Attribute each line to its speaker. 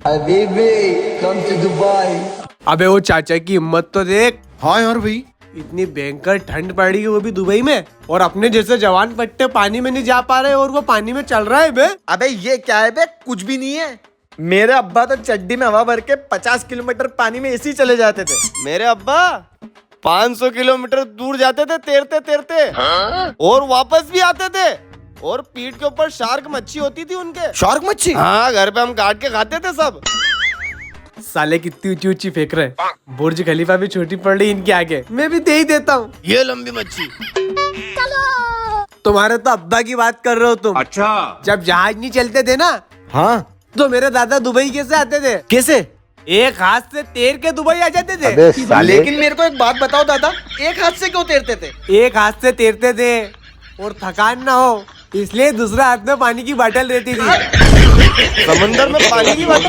Speaker 1: हबीबी come to Dubai.
Speaker 2: अबे वो चाचा की हिम्मत तो देख।
Speaker 3: हाँ यार भाई,
Speaker 2: इतनी भयंकर ठंड पड़ी है वो भी दुबई में, और अपने जैसे जवान पट्टे पानी में नहीं जा पा रहे और वो पानी में चल रहा है बे।
Speaker 3: अबे ये क्या है बे, कुछ भी नहीं है। मेरे अब्बा तो चड्डी में हवा भर के 50 किलोमीटर पानी में ऐसे ही चले जाते थे।
Speaker 4: मेरे अब्बा 500 किलोमीटर दूर जाते थे तैरते तैरते, और वापस भी आते थे, और पीठ के ऊपर शार्क मच्छी होती थी उनके।
Speaker 3: शार्क मच्छी?
Speaker 4: हाँ, घर पे हम काट के खाते थे सब।
Speaker 2: साले कितनी ऊंची ऊंची फेंक रहे, बुर्ज खलीफा भी छोटी पड़ रही इनके आगे। मैं भी दे ही देता हूँ।
Speaker 4: ये लंबी मच्छी।
Speaker 2: तुम्हारे तो अब्बा की बात कर रहे हो तुम।
Speaker 5: अच्छा,
Speaker 2: जब जहाज नहीं चलते थे ना,
Speaker 3: हाँ।
Speaker 2: तो मेरे दादा दुबई कैसे आते थे?
Speaker 3: कैसे?
Speaker 2: एक हाथ से तैर के दुबई आ जाते थे।
Speaker 3: लेकिन मेरे को एक बात बताओ दादा, एक हाथ से क्यों तैरते थे?
Speaker 2: एक हाथ से तैरते थे और थकान ना हो इसलिए दूसरा हाथ में पानी की बोतल रहती थी।
Speaker 4: समंदर में पानी की बात